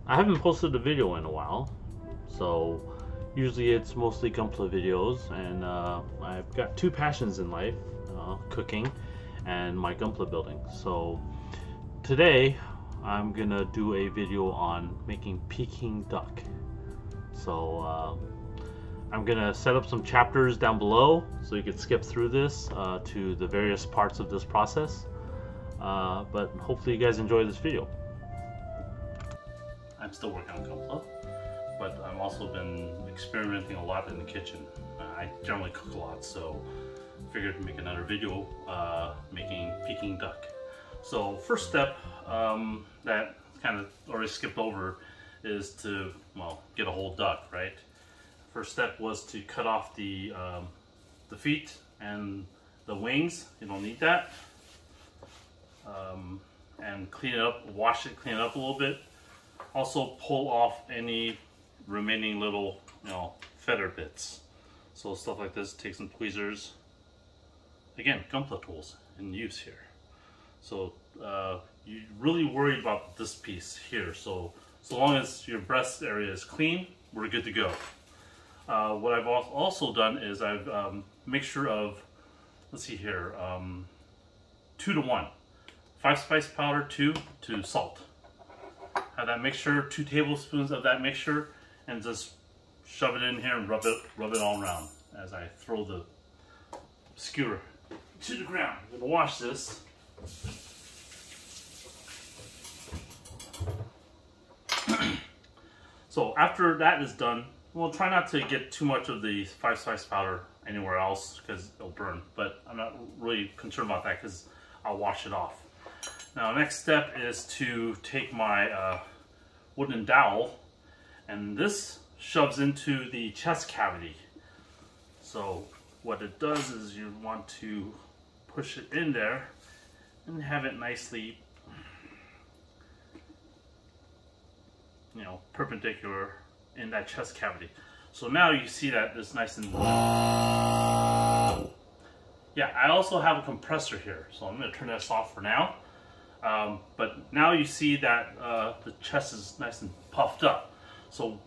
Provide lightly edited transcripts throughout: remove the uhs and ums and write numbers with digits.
I haven't posted a video in a while, so usually it's mostly gunpla videos, and I've got two passions in life, cooking and my gunpla building. So today I'm gonna do a video on making Peking duck. So I'm gonna set up some chapters down below so you can skip through this to the various parts of this process, but hopefully you guys enjoy this video. I'm still working on gunpla, but I've also been experimenting a lot in the kitchen. I generally cook a lot, so I figured to make another video making Peking duck. So first step that kind of already skipped over is to, well, get a whole duck, right? First step was to cut off the feet and the wings. You don't need that. And clean it up, wash it, clean it up a little bit. Also pull off any remaining little, feather bits. So stuff like this, take some tweezers. Again, gunpla tools in use here. So you're really worried about this piece here. So long as your breast area is clean, we're good to go. What I've also done is I've mixture of, let's see here, 2 to 1. 5 spice powder, 2 to salt. Have that mixture, 2 tablespoons of that mixture, and just shove it in here and rub it all around as I throw the skewer to the ground. I'm gonna wash this. So after that is done, well, try not to get too much of the 5 spice powder anywhere else because it'll burn, but I'm not really concerned about that because I'll wash it off. Now, next step is to take my wooden dowel, and this shoves into the chest cavity. So what it does is you want to push it in there and have it nicely, perpendicular in that chest cavity. So now you see that it's nice and yeah. I also have a compressor here, so I'm going to turn this off for now. But now you see that the chest is nice and puffed up. So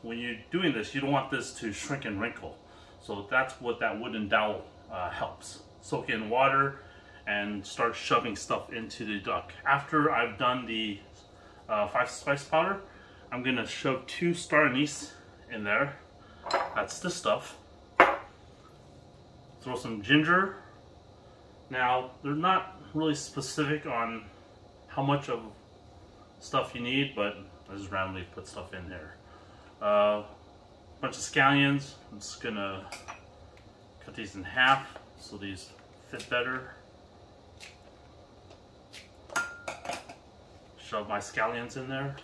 when you're doing this, you don't want this to shrink and wrinkle. So that's what that wooden dowel helps. Soak in water and start shoving stuff into the duck. After I've done the 5 spice powder, I'm gonna shove 2 star anise in there. That's the stuff. Throw some ginger. Now, they're not really specific on how much of stuff you need, but I just randomly put stuff in there. Bunch of scallions. I'm just gonna cut these in half so these fit better. Shove my scallions in there.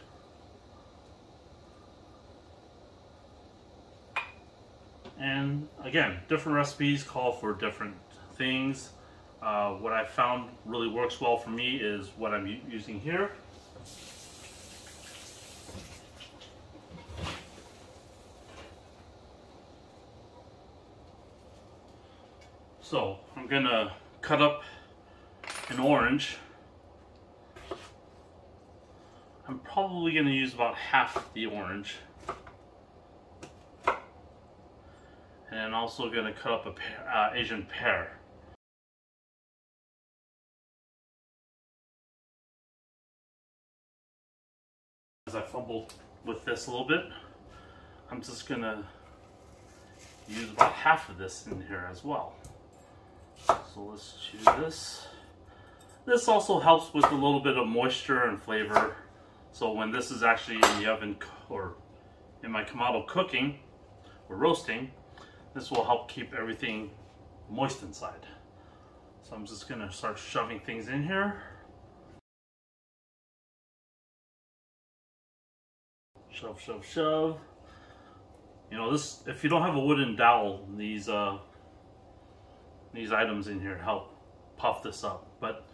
And again, different recipes call for different things. What I found really works well for me is what I'm using here. So I'm gonna cut up an orange. I'm probably gonna use about half the orange. And I'm also gonna cut up a pear, Asian pear. As I fumbled with this a little bit, I'm just gonna use about half of this in here as well. So let's choose this. This also helps with a little bit of moisture and flavor. So when this is actually in the oven or in my Kamado cooking or roasting, this will help keep everything moist inside. So I'm just gonna start shoving things in here. Shove, shove, shove. This, if you don't have a wooden dowel, these items in here help puff this up. But,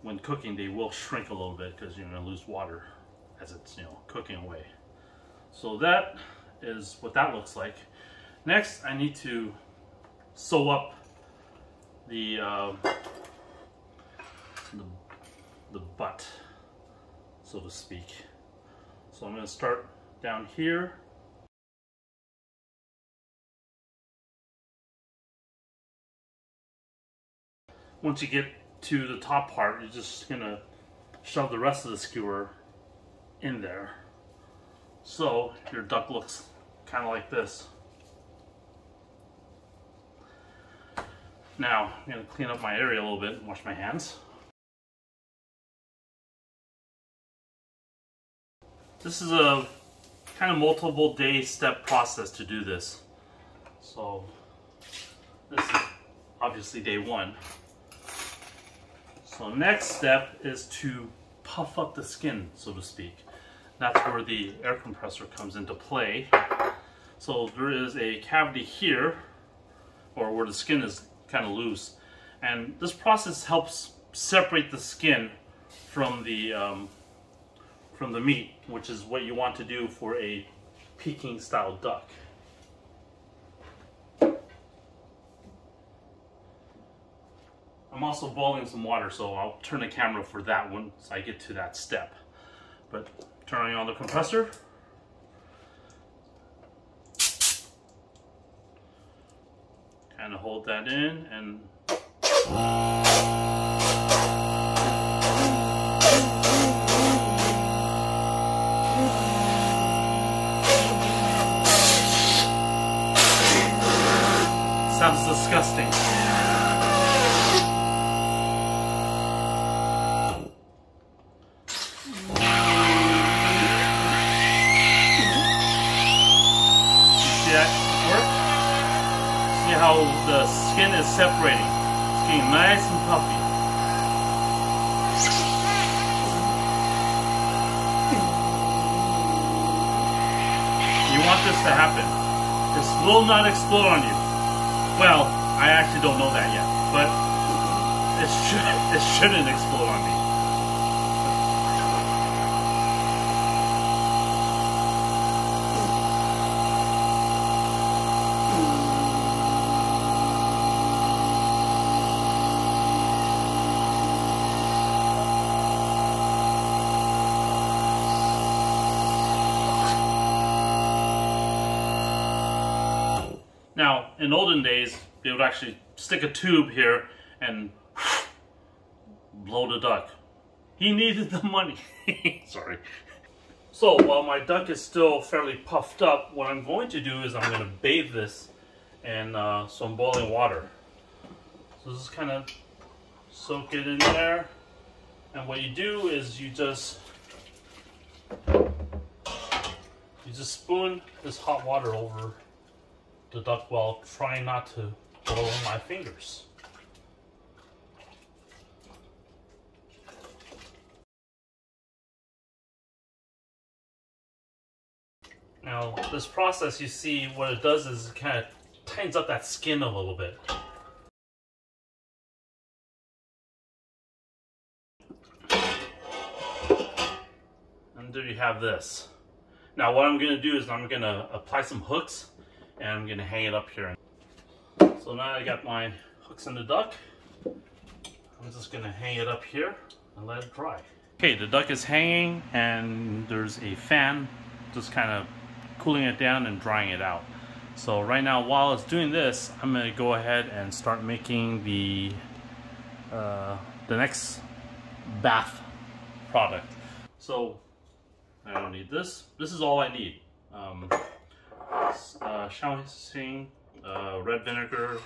when cooking, they will shrink a little bit because you're gonna lose water as it's, cooking away. So that is what that looks like. Next, I need to sew up the butt, so to speak. So I'm going to start down here. Once you get to the top part, you're just going to shove the rest of the skewer in there. So your duck looks kind of like this. Now I'm going to clean up my area a little bit and wash my hands. This is a kind of multiple day step process to do this. So this is obviously day one. So next step is to puff up the skin, so to speak. That's where the air compressor comes into play. So there is a cavity here, or where the skin is kind of loose, and this process helps separate the skin from the meat, which is what you want to do for a Peking style duck. I'm also boiling some water, so I'll turn the camera for that once I get to that step. But turning on the compressor. Kind of hold that in and sounds disgusting. How the skin is separating. It's getting nice and puffy. You want this to happen. This will not explode on you. Well, I actually don't know that yet, but it shouldn't explode on me. Now, in olden days, they would actually stick a tube here and blow the duck. He needed the money. Sorry. So, while my duck is still fairly puffed up, what I'm going to do is I'm going to bathe this in some boiling water. So just kind of soak it in there. And what you do is you just spoon this hot water over the duck while trying not to blow my fingers. Now, this process, you see, what it does is it kind of tightens up that skin a little bit. And there you have this. Now, what I'm going to do is I'm going to apply some hooks and I'm going to hang it up here. So now I got my hooks in the duck. I'm just going to hang it up here and let it dry. Okay, the duck is hanging and there's a fan just kind of cooling it down and drying it out. So right now, while it's doing this, I'm going to go ahead and start making the next bath product. So I don't need this. This is all I need. Hoisin, red vinegar.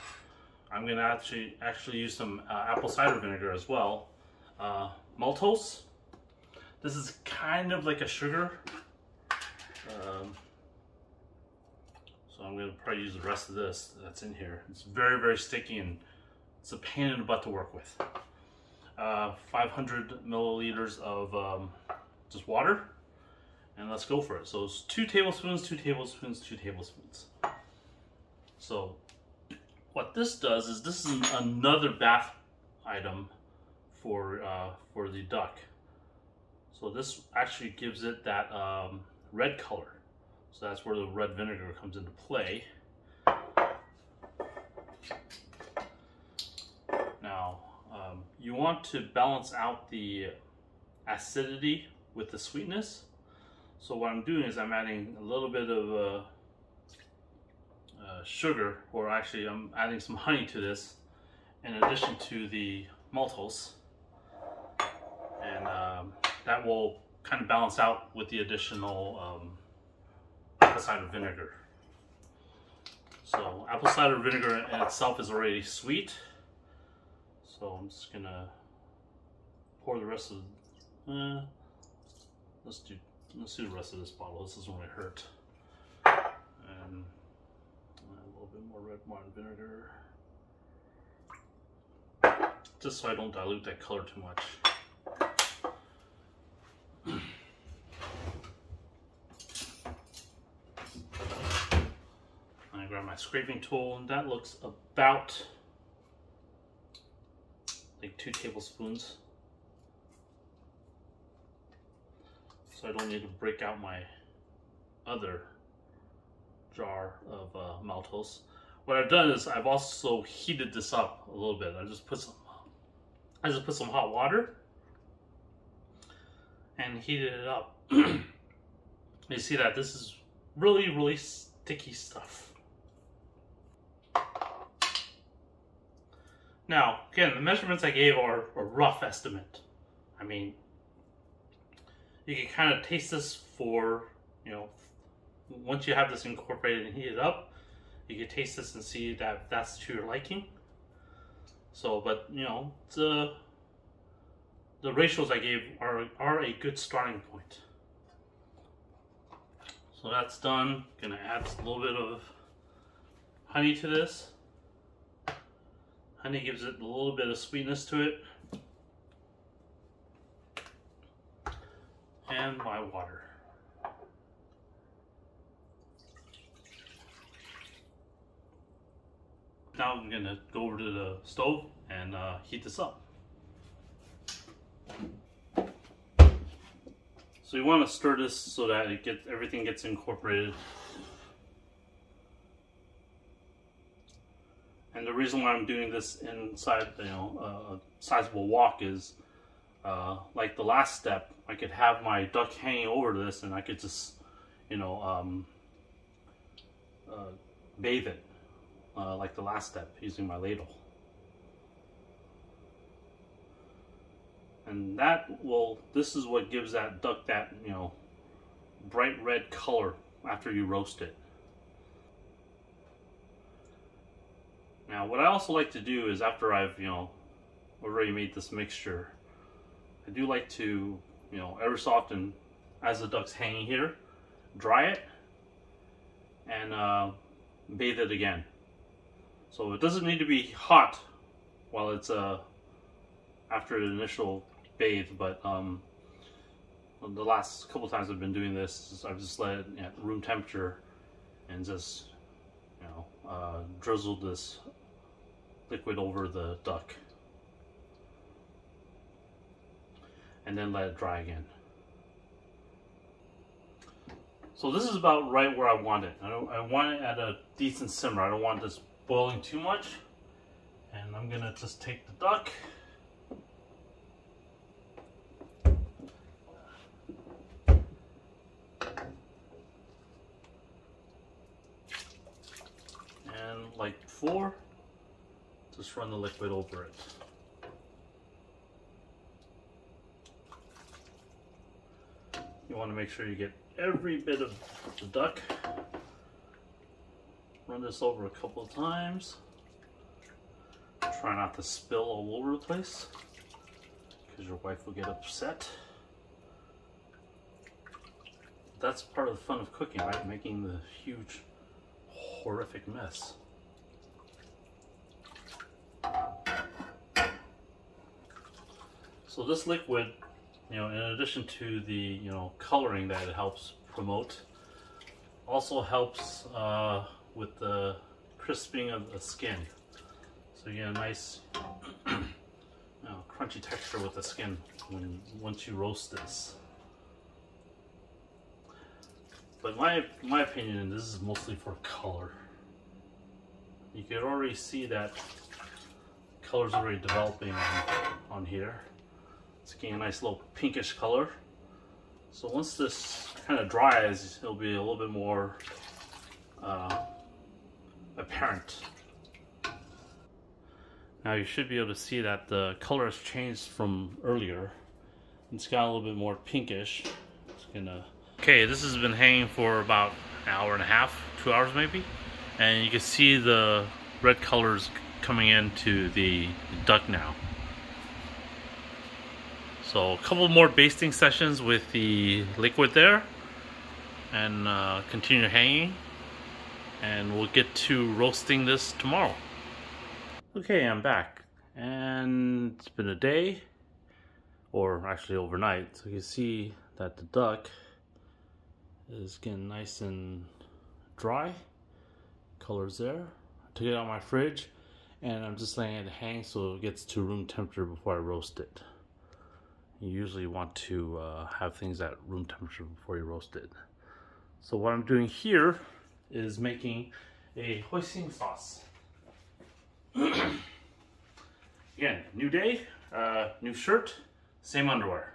I'm going to actually use some apple cider vinegar as well. Maltose. This is kind of like a sugar. So I'm going to probably use the rest of this that's in here. It's very, very sticky and it's a pain in the butt to work with. 500 milliliters of just water. And let's go for it. So it's 2 tablespoons, 2 tablespoons, 2 tablespoons. So what this does is this is another bath item for the duck. So this actually gives it that red color. So that's where the red vinegar comes into play. Now, you want to balance out the acidity with the sweetness. So what I'm doing is I'm adding a little bit of sugar, or actually I'm adding some honey to this in addition to the maltose, and that will kind of balance out with the additional apple cider vinegar. So apple cider vinegar in itself is already sweet, so I'm just gonna pour the rest of let's do the rest of this bottle. This doesn't really hurt. And a little bit more red wine vinegar, just so I don't dilute that color too much. I grab my scraping tool, and that looks about like 2 tablespoons. So I don't need to break out my other jar of maltose. What I've done is I've also heated this up a little bit. I just put some hot water and heated it up. You see that this is really sticky stuff. Now, again, the measurements I gave are a rough estimate. I mean, you can kind of taste this for, you know, once you have this incorporated and heated up, you can taste this and see that that's to your liking. So, but, you know, the ratios I gave are a good starting point. So that's done. Gonna add a little bit of honey to this. Honey gives it a little bit of sweetness to it. And my water. Now I'm gonna go over to the stove and heat this up. So you want to stir this so that everything gets incorporated. And the reason why I'm doing this inside, you know, a sizable wok is, like the last step, I could have my duck hanging over this, and I could just, you know, bathe it, like the last step, using my ladle. And this is what gives that duck that, you know, bright red color after you roast it. Now, what I also like to do is, after I've, you know, already made this mixture, I do like to, you know, every so often, as the duck's hanging here, dry it and bathe it again. So it doesn't need to be hot while it's after the initial bathe, but the last couple times I've been doing this, I've just let it at room temperature and just, you know, drizzled this liquid over the duck, and then let it dry again. So this is about right where I want it. I want it at a decent simmer. I don't want this boiling too much. And I'm gonna just take the duck, and like before, just run the liquid over it. You want to make sure you get every bit of the duck. Run this over a couple of times. Try not to spill all over the place, because your wife will get upset. That's part of the fun of cooking, right? Making the huge, horrific mess. So this liquid, you know, in addition to the, you know, coloring that it helps promote, also helps with the crisping of the skin. So you get a nice, you know, crunchy texture with the skin once you roast this. But in my opinion, this is mostly for color. You can already see that color's already developing on here. It's getting a nice little pinkish color. So once this kind of dries, it'll be a little bit more apparent. Now you should be able to see that the color has changed from earlier. It's got a little bit more pinkish. Okay, this has been hanging for about an hour and a half, 2 hours maybe. And you can see the red colors coming into the duck now. So a couple more basting sessions with the liquid there, and continue hanging, and we'll get to roasting this tomorrow. Okay, I'm back, and it's been a day, or actually overnight. So you can see that the duck is getting nice and dry. Colors there. I took it out of my fridge, and I'm just letting it hang so it gets to room temperature before I roast it. You usually want to have things at room temperature before you roast it. So what I'm doing here is making a hoisin sauce. Again, new day, new shirt, same underwear.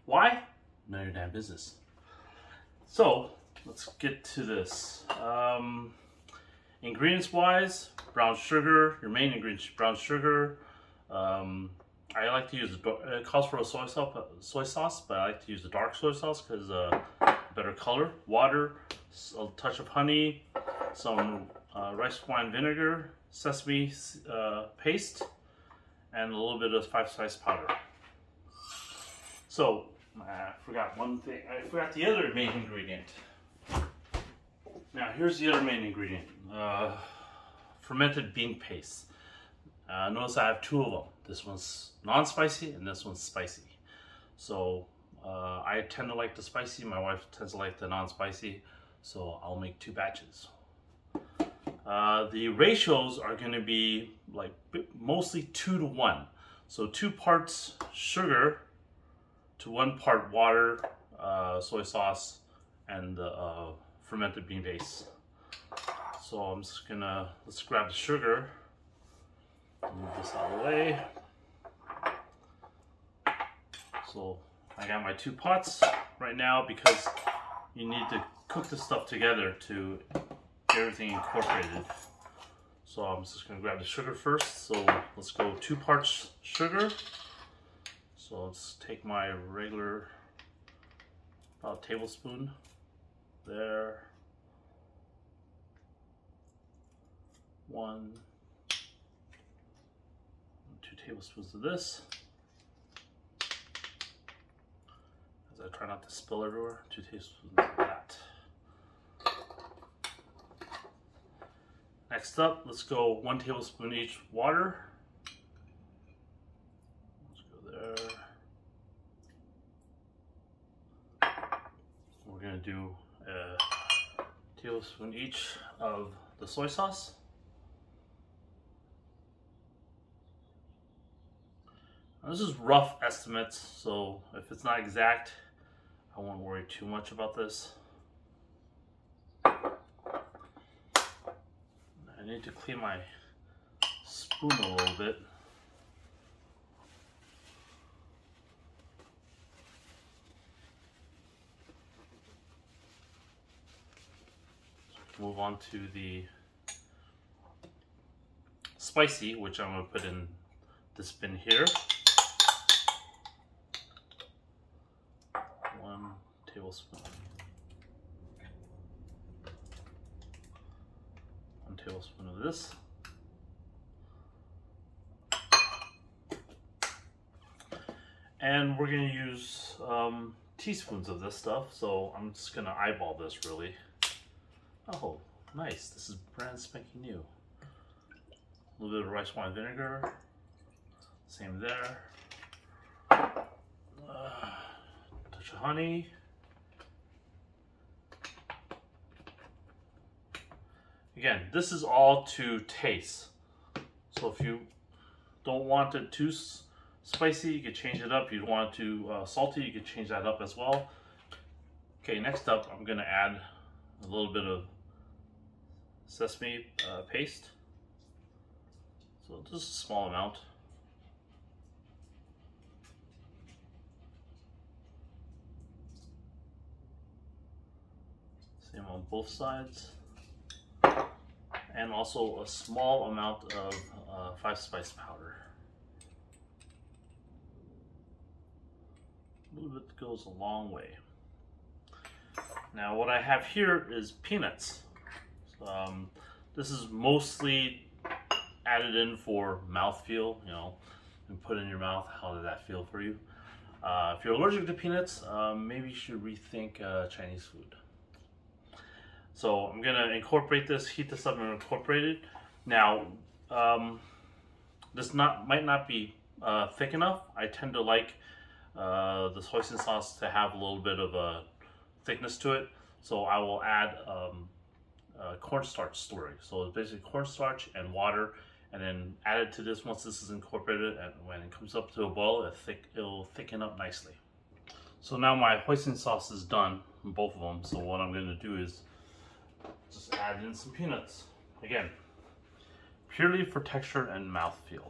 Why? None of your damn business. So let's get to this. Ingredients wise, brown sugar, your main ingredients, brown sugar. I like to use, it calls for a soy sauce, but I like to use the dark soy sauce because better color. Water, a touch of honey, some rice wine vinegar, sesame paste, and a little bit of 5-spice powder. So, I forgot one thing. I forgot the other main ingredient. Now, here's the other main ingredient. Fermented bean paste. Notice I have 2 of them. This one's non-spicy and this one's spicy. So I tend to like the spicy, my wife tends to like the non-spicy, so I'll make 2 batches. The ratios are going to be like mostly 2 to 1. So 2 parts sugar to 1 part water, soy sauce, and the fermented bean paste. So I'm just gonna, let's grab the sugar. Move this out of the way. So I got my 2 pots right now because you need to cook the stuff together to get everything incorporated. So I'm just going to grab the sugar first. So let's go 2 parts sugar. So let's take my regular, about a tablespoon there. 1, 2 tablespoons of this. As I try not to spill everywhere, 2 tablespoons of that. Next up, let's go 1 tablespoon each water. Let's go there. We're gonna do a tablespoon each of the soy sauce. Now, this is rough estimates, so if it's not exact, I won't worry too much about this. I need to clean my spoon a little bit. Move on to the spicy, which I'm going to put in this bin here. 1 tablespoon. 1 tablespoon of this. And we're going to use teaspoons of this stuff, so I'm just going to eyeball this really. Oh, nice. This is brand spanking new. A little bit of rice wine vinegar. Same there. Touch of honey. Again, this is all to taste. So if you don't want it too spicy, you can change it up. If you want it too salty, you can change that up as well. Okay, next up, I'm going to add a little bit of sesame paste. So just a small amount. Same on both sides. And also a small amount of 5-spice powder. A little bit goes a long way. Now what I have here is peanuts. This is mostly added in for mouthfeel, you know, and put in your mouth. How did that feel for you? If you're allergic to peanuts, maybe you should rethink Chinese food. So I'm gonna incorporate this, heat this up and incorporate it. Now, this might not be thick enough. I tend to like this hoisin sauce to have a little bit of a thickness to it. So I will add cornstarch slurry. So it's basically cornstarch and water, and then add it to this once this is incorporated, and when it comes up to a boil, it'll thicken up nicely. So now my hoisin sauce is done, both of them. So what I'm gonna do is just add in some peanuts. Again, purely for texture and mouthfeel.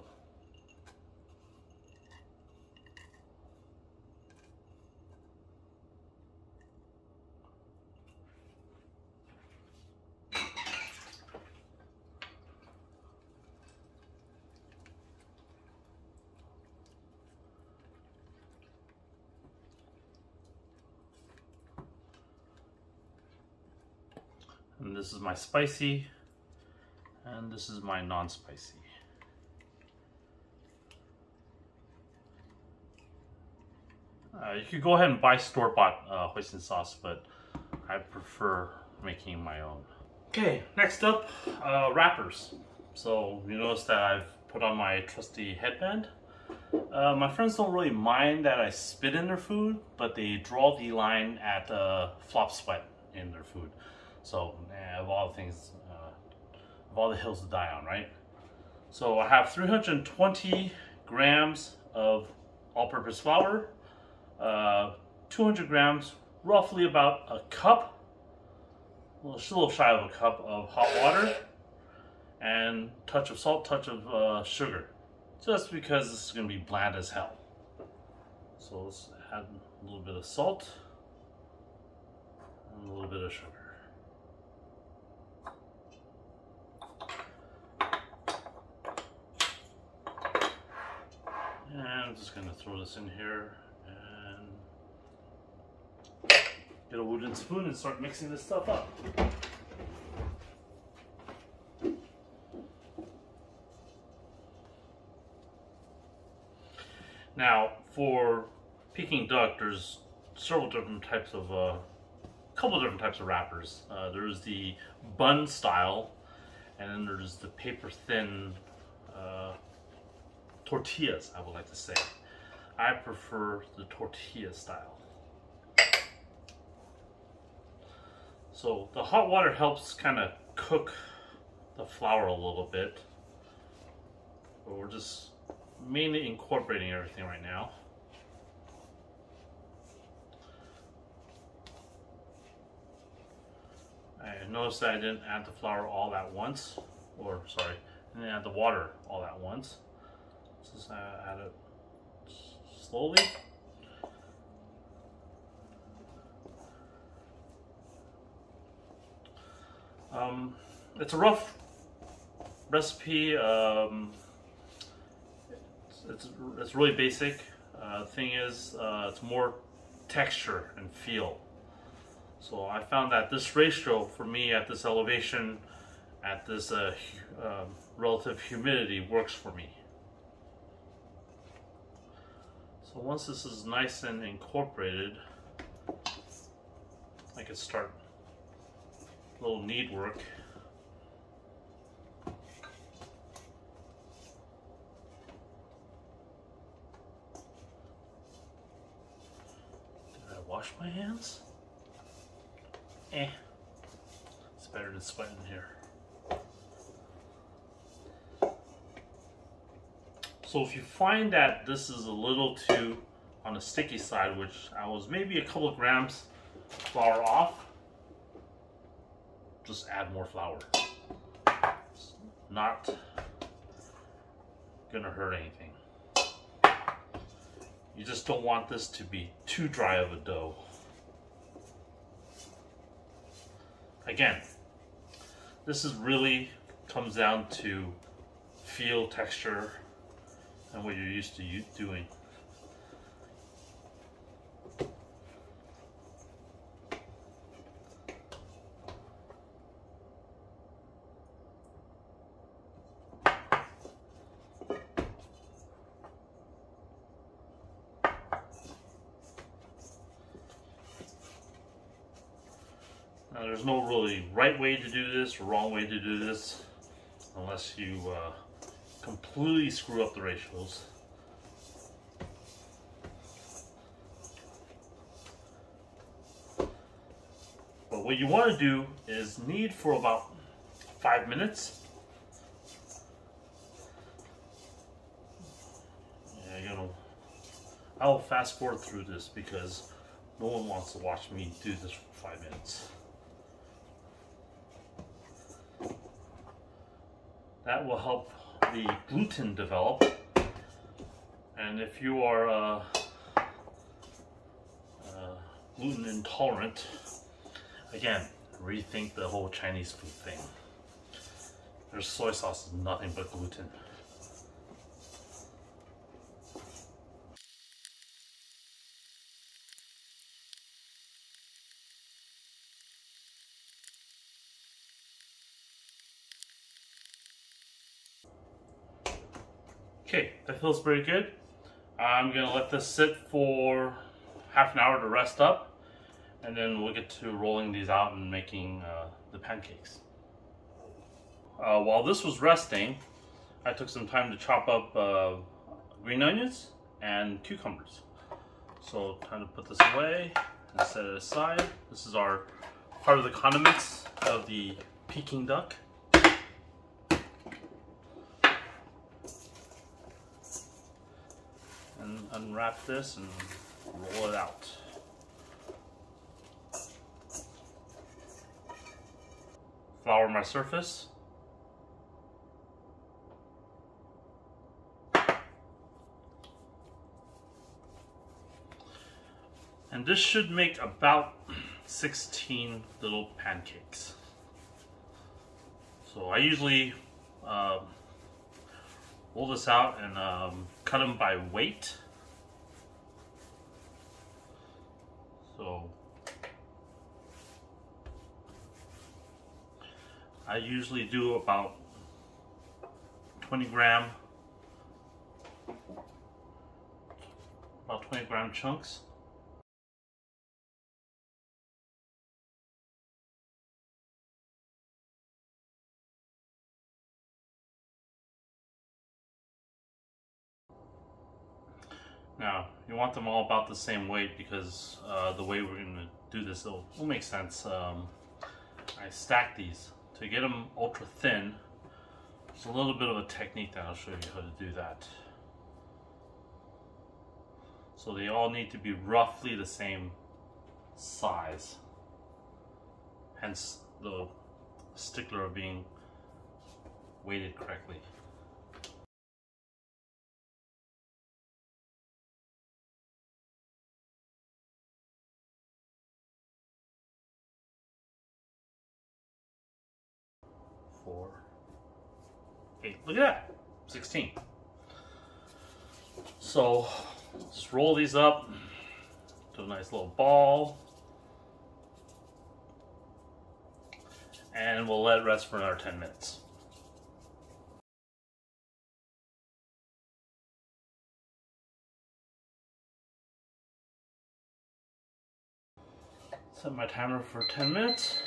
And this is my spicy, and this is my non-spicy. You could go ahead and buy store-bought hoisin sauce, but I prefer making my own. Okay, next up, wrappers. So you notice that I've put on my trusty headband. My friends don't really mind that I spit in their food, but they draw the line at flop sweat in their food. So, of all the things, of all the hills to die on, right? So I have 320 grams of all-purpose flour, 200 grams, roughly about a cup, just a little shy of a cup of hot water, and touch of salt, touch of sugar, just because this is going to be bland as hell. So let's add a little bit of salt and a little bit of sugar. And I'm just going to throw this in here and get a wooden spoon and start mixing this stuff up. Now, for Peking Duck, there's several different types of, couple different types of wrappers. There's the bun style, and then there's the paper thin tortillas, I would like to say. I prefer the tortilla style. So the hot water helps kind of cook the flour a little bit. But we're just mainly incorporating everything right now. I noticed that I didn't add the flour all at once, or sorry, I didn't add the water all at once. Just add it slowly. It's a rough recipe. It's really basic. Thing is, it's more texture and feel. So I found that this ratio for me at this elevation, at this relative humidity, works for me. So once this is nice and incorporated, I can start a little knead work. Did I wash my hands? It's better than sweating here. So if you find that this is a little too on the sticky side, which I was maybe a couple of grams flour off, just add more flour. It's not gonna hurt anything. You just don't want this to be too dry of a dough. Again, this is really comes down to feel, texture, and what you're used to doing. Now, there's no really right way to do this or wrong way to do this, unless you completely screw up the ratios. But what you want to do is knead for about 5 minutes. Yeah, I'll fast forward through this because no one wants to watch me do this for 5 minutes. That will help the gluten develop, and if you are gluten intolerant, again, rethink the whole Chinese food thing. Their soy sauce is nothing but gluten. Okay, that feels pretty good. I'm gonna let this sit for half an hour to rest up, and then we'll get to rolling these out and making the pancakes. While this was resting, I took some time to chop up green onions and cucumbers. So time to put this away and set it aside. This is our part of the condiments of the Peking Duck. And unwrap this and roll it out. Flour my surface. And this should make about 16 little pancakes. So I usually roll this out and cut them by weight. So I usually do about 20 gram chunks. Now, you want them all about the same weight because the way we're going to do this will make sense. I stack these to get them ultra thin. There's a little bit of a technique that I'll show you how to do that. So they all need to be roughly the same size. Hence the stickler of being weighted correctly. Four, 8, look at that, 16. So just roll these up to a nice little ball, and we'll let it rest for another 10 minutes. Set my timer for 10 minutes.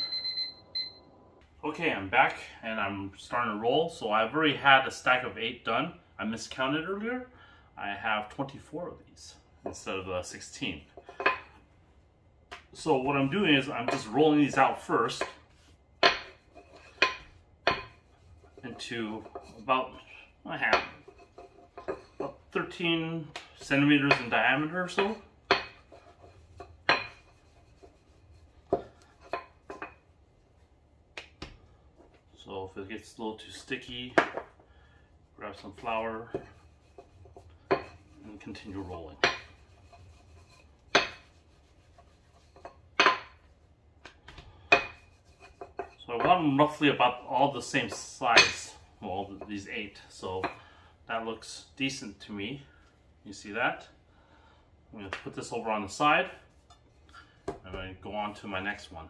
Okay, I'm back and I'm starting to roll. So I've already had a stack of 8 done. I miscounted earlier. I have 24 of these instead of 16. So what I'm doing is I'm just rolling these out first into about, I have about 13 centimeters in diameter or so. So if it gets a little too sticky, grab some flour and continue rolling. So I want them roughly about all the same size. Well, these 8. So that looks decent to me. You see that? I'm going to put this over on the side. I'm going to go on to my next one.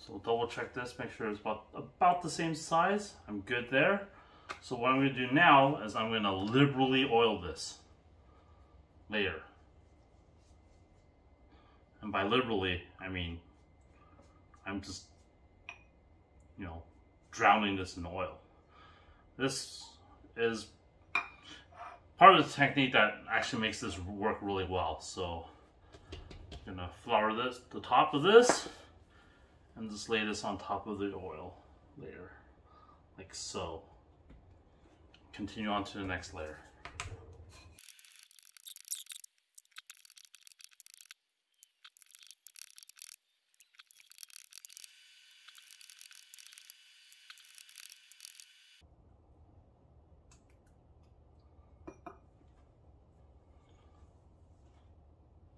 So double check this, make sure it's about the same size. I'm good there. So what I'm going to do now is I'm going to liberally oil this layer. And by liberally, I mean I'm just, you know, drowning this in oil. This is part of the technique that actually makes this work really well. So I'm going to flour this, the top of this, and just lay this on top of the oil layer, like so. Continue on to the next layer.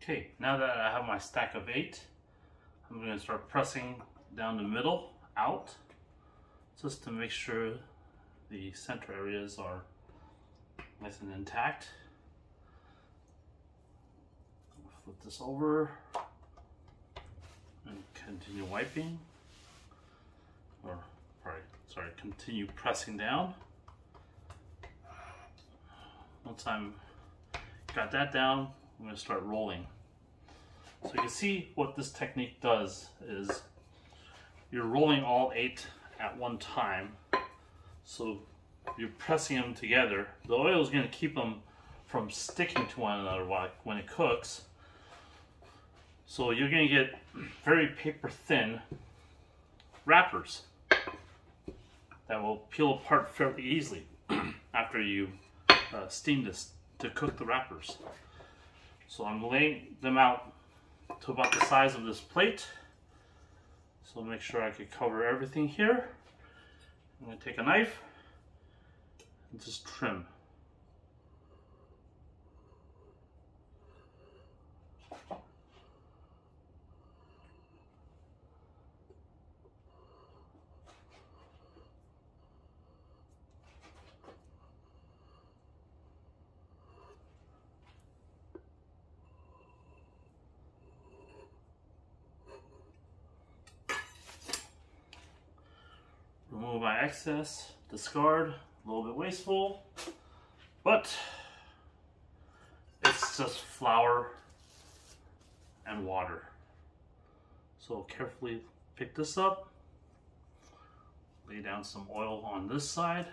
Okay, now that I have my stack of 8, I'm going to start pressing down the middle out, just to make sure the center areas are nice and intact. Flip this over and continue wiping, or continue pressing down. Once I'm got that down, I'm going to start rolling. So you can see what this technique does is you're rolling all 8 at one time. So you're pressing them together. The oil is going to keep them from sticking to one another when it cooks. So you're going to get very paper thin wrappers that will peel apart fairly easily after you steam this to cook the wrappers. So I'm laying them out to about the size of this plate. So make sure I can cover everything here. I'm going to take a knife and just trim. Remove my excess, discard, a little bit wasteful, but it's just flour and water. So carefully pick this up, lay down some oil on this side,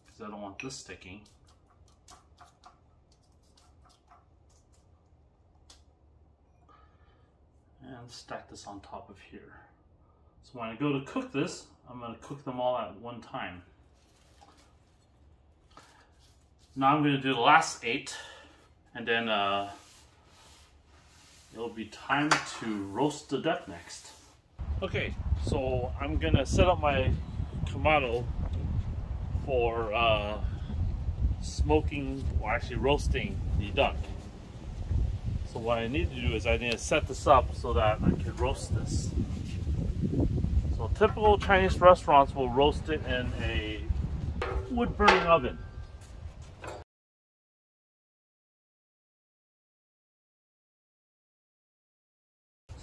because I don't want this sticking. And stack this on top of here. So when I go to cook this, I'm going to cook them all at one time. Now I'm going to do the last 8, and then it'll be time to roast the duck next. Okay, so I'm going to set up my Kamado for smoking, or actually roasting the duck. So what I need to do is I need to set this up so that I can roast this. So typical Chinese restaurants will roast it in a wood-burning oven.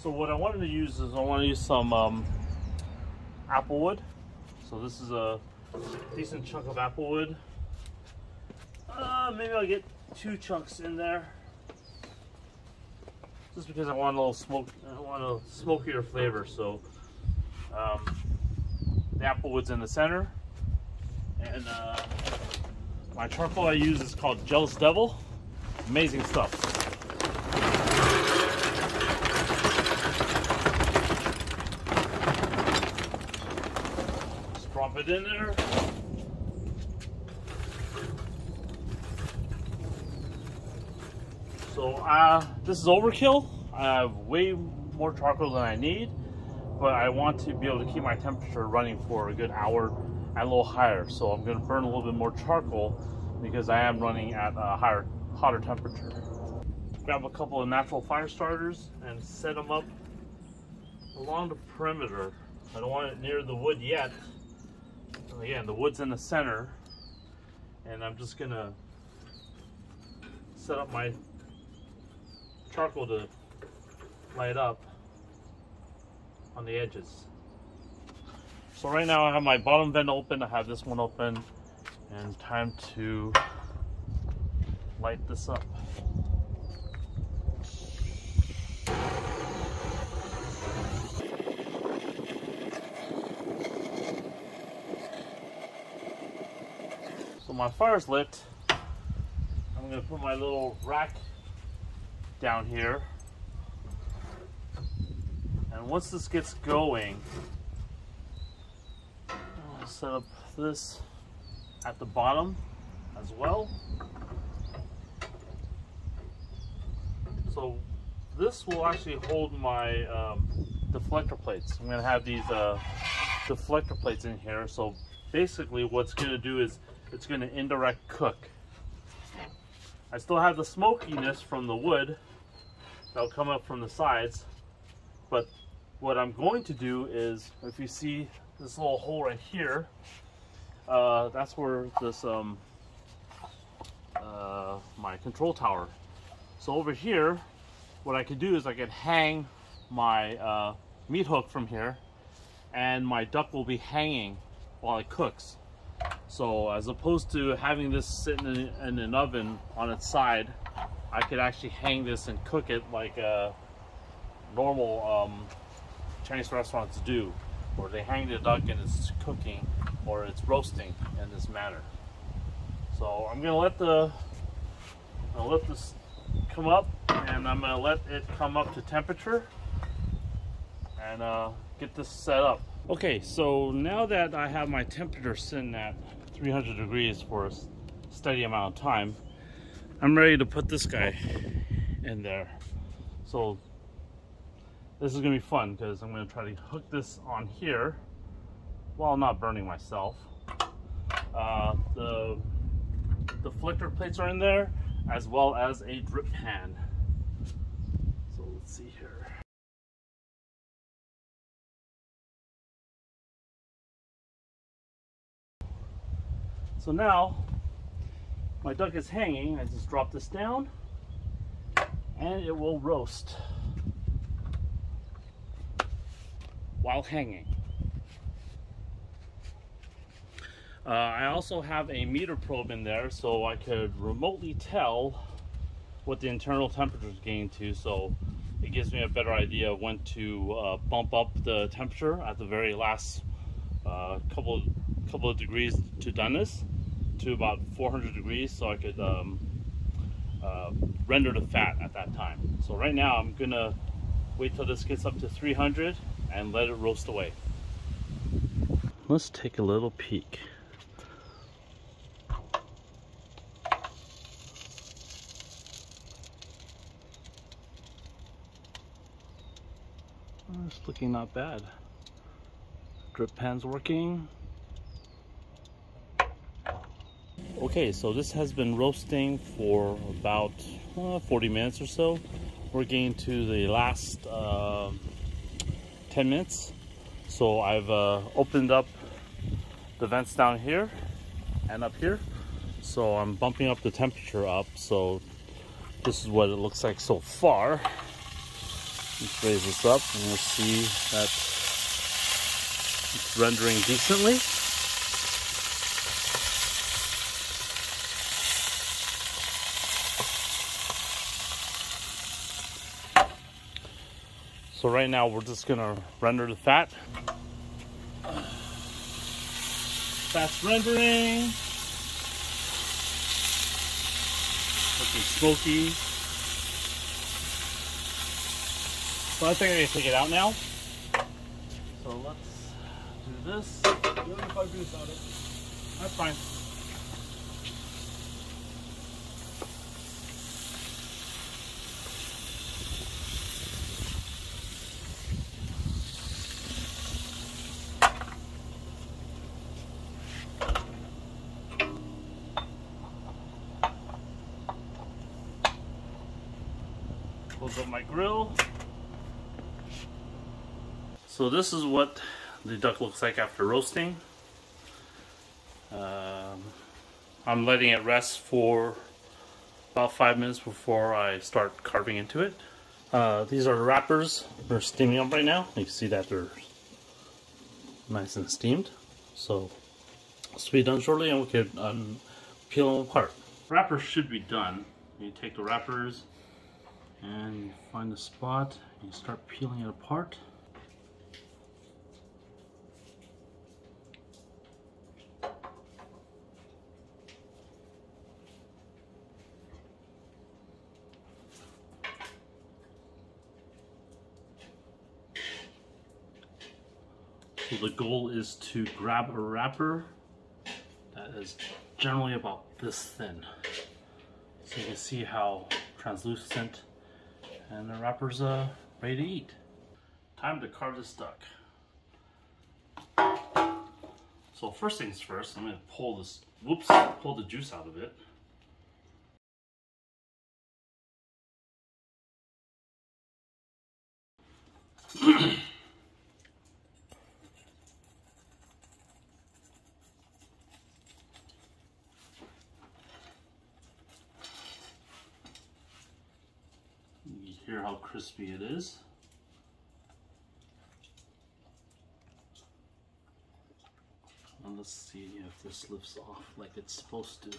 So what I wanted to use is I want to use some applewood. So this is a decent chunk of applewood. Maybe I'll get 2 chunks in there, just because I want a little smoke. I want a smokier flavor. So the applewood's in the center, and My charcoal I use is called Jealous Devil. Amazing stuff. Just drop it in there. So this is overkill. I have way more charcoal than I need, but I want to be able to keep my temperature running for a good hour and a little higher. So I'm going to burn a little bit more charcoal because I am running at a hotter temperature. Grab a couple of natural fire starters and set them up along the perimeter. I don't want it near the wood yet. And again, the wood's in the center, and I'm just going to set up my charcoal to light up on the edges. So right now I have my bottom vent open, I have this one open, and time to light this up. So my fire's lit. I'm going to put my little rack down here, and once this gets going, I'll set up this at the bottom as well. So this will actually hold my deflector plates. I'm going to have these deflector plates in here. So basically what's going to do is it's going to indirect cook. I still have the smokiness from the wood that'll come up from the sides, but what I'm going to do is, if you see this little hole right here, that's where this my control tower. So over here, what I could do is I could hang my meat hook from here, and my duck will be hanging while it cooks. So as opposed to having this sitting in an oven on its side, I could actually hang this and cook it like normal Chinese restaurants do, where they hang the duck and it's cooking or it's roasting in this manner. So I'm gonna let this come up, and I'm gonna let it come up to temperature and get this set up. Okay, so now that I have my temperature sitting at 300 degrees for a steady amount of time, I'm ready to put this guy in there. So this is gonna be fun because I'm gonna try to hook this on here while not burning myself. The deflector plates are in there, as well as a drip pan. So let's see here. So now my duck is hanging. I just drop this down and it will roast while hanging. I also have a meter probe in there, so I could remotely tell what the internal temperature is getting to, so it gives me a better idea of when to bump up the temperature at the very last couple of degrees to doneness to about 400 degrees, so I could render the fat at that time. So right now I'm gonna wait till this gets up to 300 and let it roast away. Let's take a little peek. It's looking not bad. Drip pan's working. Okay, so this has been roasting for about 40 minutes or so. We're getting to the last 10 minutes. So I've opened up the vents down here and up here. So I'm bumping up the temperature up. So this is what it looks like so far. Let's raise this up and you'll see that it's rendering decently. So right now we're just gonna render the fat. Fat's rendering. Looking smoky. So I think I can take it out now. So let's do this. You only 5 minutes out of it. That's fine. Close up my grill. So this is what the duck looks like after roasting. I'm letting it rest for about 5 minutes before I start carving into it. These are the wrappers. They're steaming up right now. You can see that they're nice and steamed. So this will be done shortly and we can peel them apart. Wrappers should be done. You take the wrappers and you find the spot and you start peeling it apart. So the goal is to grab a wrapper that is generally about this thin. So you can see how translucent, and the wrapper's ready to eat. Time to carve this duck. So first things first, I'm going to pull this, pull the juice out of it. You hear how crispy it is. And let's see if this lifts off like it's supposed to.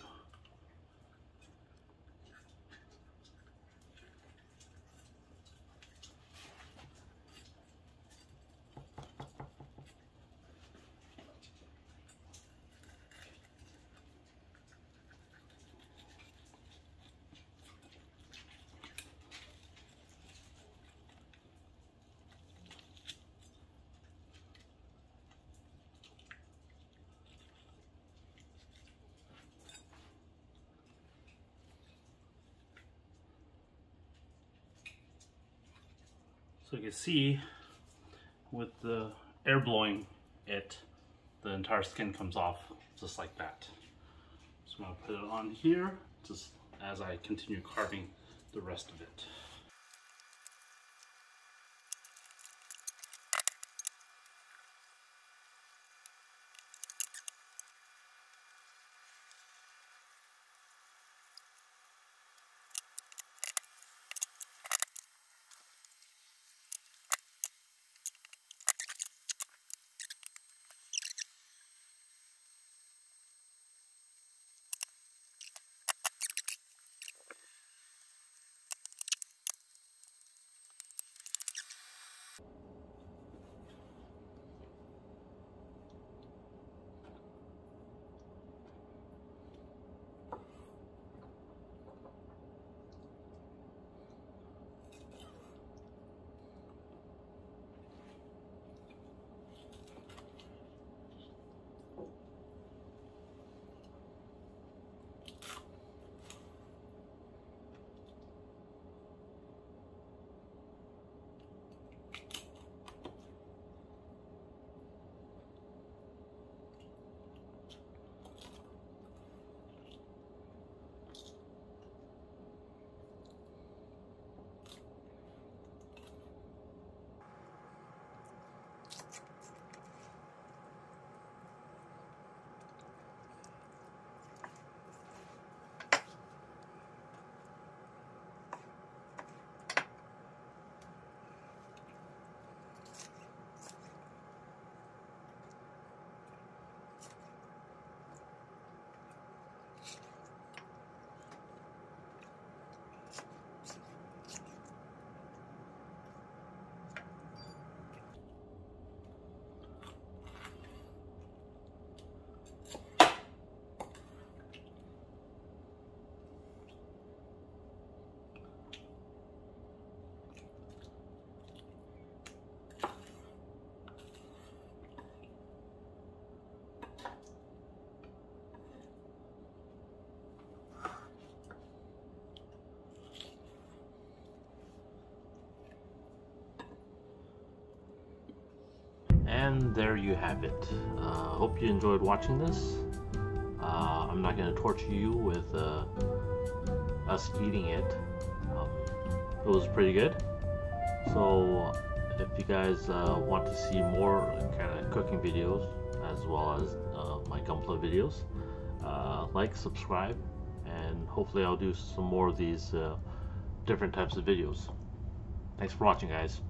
So you can see with the air blowing it, the entire skin comes off just like that. So I'm going to put it on here just as I continue carving the rest of it. And there you have it. Hope you enjoyed watching this. I'm not going to torture you with us eating it. It was pretty good. So if you guys want to see more kind of cooking videos as well as my gunpla videos, like, subscribe, and hopefully I'll do some more of these different types of videos. Thanks for watching, guys.